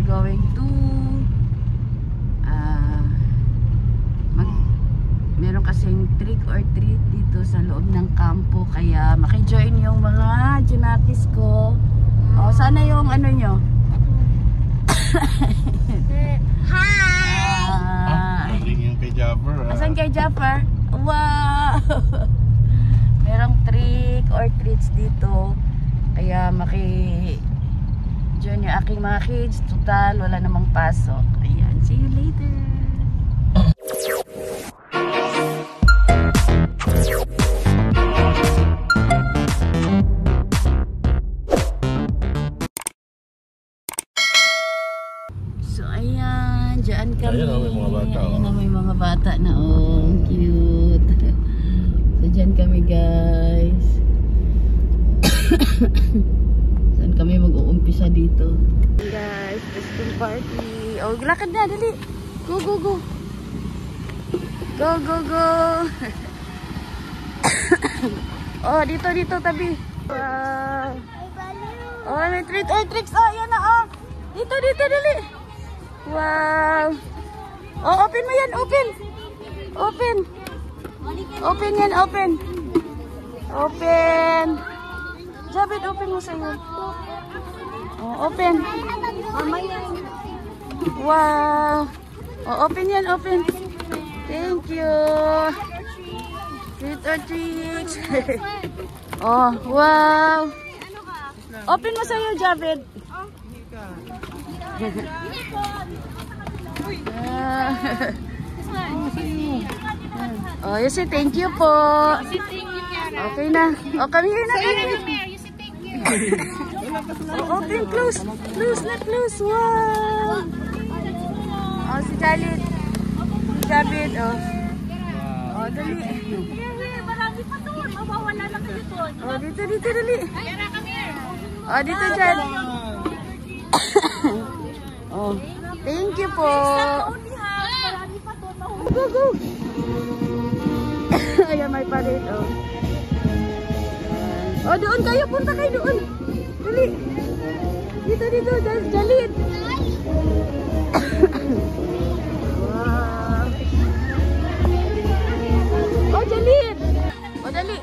we're going to meron kasing trick or treat dito sa loob ng kampo, kaya makijoin yung mga Junakis ko. O, sana yung ano nyo. Hi! Yung kay Jaffer. Asan kay Jaffer? Wow! Merong trick or treats dito, kaya maki-join yung aking mga kids. Total, wala namang pasok. Ayan, see you later! So ayan, dyan kami. Ayan, may mga bata. Ayan, may mga bata na, oh, cute. So dyan kami, guys. Saan kami mag-uumpisa dito? Guys, Christmas party. Oh, lakad na, dali. Go, go, go. Go, go, go. Oh, dito, dito, tabi. Wow. Oh, may treat or tricks. Oh, yan na, oh. Dito, dito, dali. Wow. Oh, open mo yan, open. Open. Open yan, open. Open. Jabit, open mo sa'yo. Oh, open. Wow. Oh, open yan, open. Thank you. Treat or treats. Oh, wow. Open mo sa'yo, Javid. Oh, you say thank you po. Okay na. Oh, come here na. Oh, open, close. Close na, close. Wow. Oh, si Jalit. Si Javid, oh. Oh, dali. Marami pa doon. Mawawala lang kayo doon. Oh, dito, dito, dali. Oh, dito, dyan. Oh, thank you po. Go, go. Ayan, may parade, oh. Oh, doon kayo. Punta kayo doon. Dali. Dito, dito. Jalit. Wow. Oh, Jalit. Oh, dali.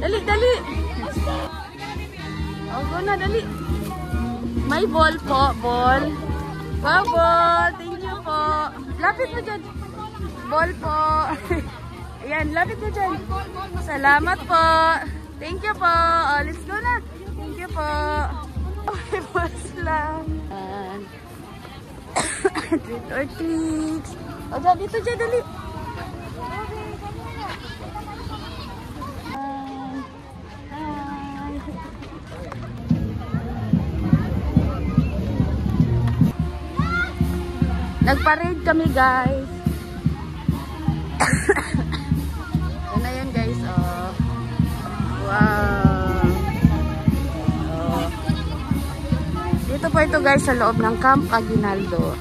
Dali, dali. Oh, go na, dali. May ball po, ball. Wow, ball. Thank you po. Lapit mo dyan. Ball po. Ayan, lapit mo dyan. Salamat po. Thank you po. Oh, let's go na. Thank you po. Okay, balls lang. Treat or treats. O, dyan, dito dyan, dali. Nag-parade kami, guys. Yan na yun, guys. Oh. Wow. Oh. Dito po ito, guys, sa loob ng Camp Aguinaldo.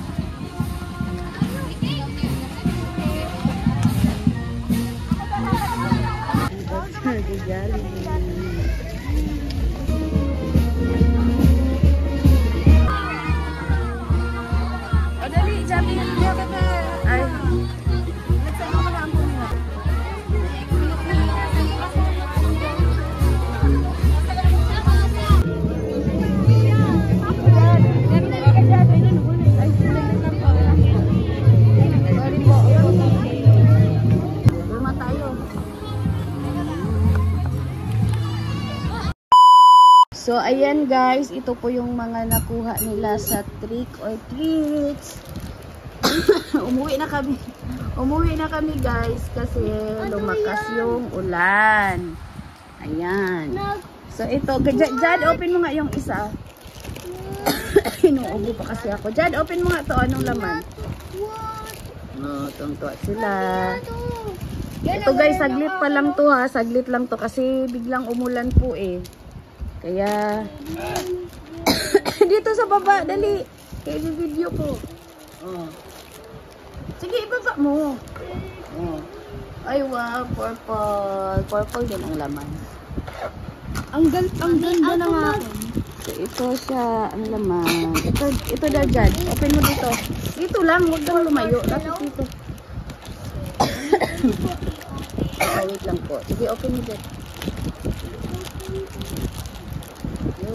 So, ayan guys, ito po yung mga nakuha nila sa trick or treats. Umuwi na kami. Umuwi na kami guys kasi lumakas yung ulan. Ayan. So, ito. Jad, open mo nga yung isa. Inuubo pa kasi ako. Jad, open mo nga to. Anong laman? No, tungtuwa sila. Ito guys, saglit pa lang to ha. Saglit lang to kasi biglang umulan po eh. Kaya dito sa baba, dali. Kaya video po. Oh. Sige, ibaba mo. Oh. Ay wow, purple. Purple din ang laman. Ang ganda na nga. So, ito siya ang laman. Ito daw dyan. Open mo dito. Dito lang. Huwag kang lumayo. Lapit dito. Oh, wait lang po. Sige, open mo dyan. Yo.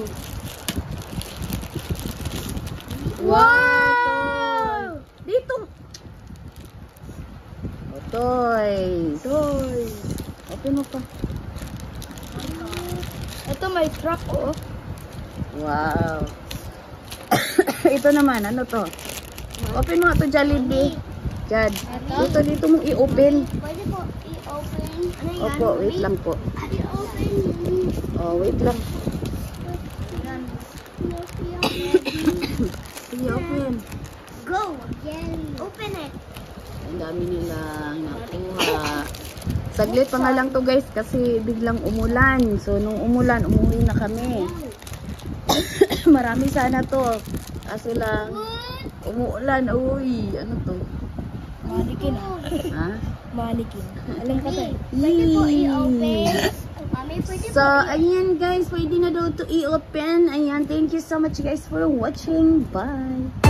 Wow! Dito. Oh, toys. Toys. Open mo pa. Ito may truck, oh. Wow. Ito naman, ano to? Open mo ito, Jollibee. Jad. Dito mong i-open. Pwede po i-open. Ano yan? Opo, wait lang po. I-open. Oh, wait lang. Sige, open. Go again. Open it. Ang dami nilang nakuha. Saglit pa nga lang to guys kasi biglang umulan. So, nung umulan, umuwi na kami. Marami sana to. Kaso lang, umuulan. Uy, ano to? Mannequin. Ha? Mannequin. Alam ka tayo. Pwede po i-open. Mami, pwede So, ayan guys, pwede na daw to i-open. Ayan, thank you so much guys for watching. Bye!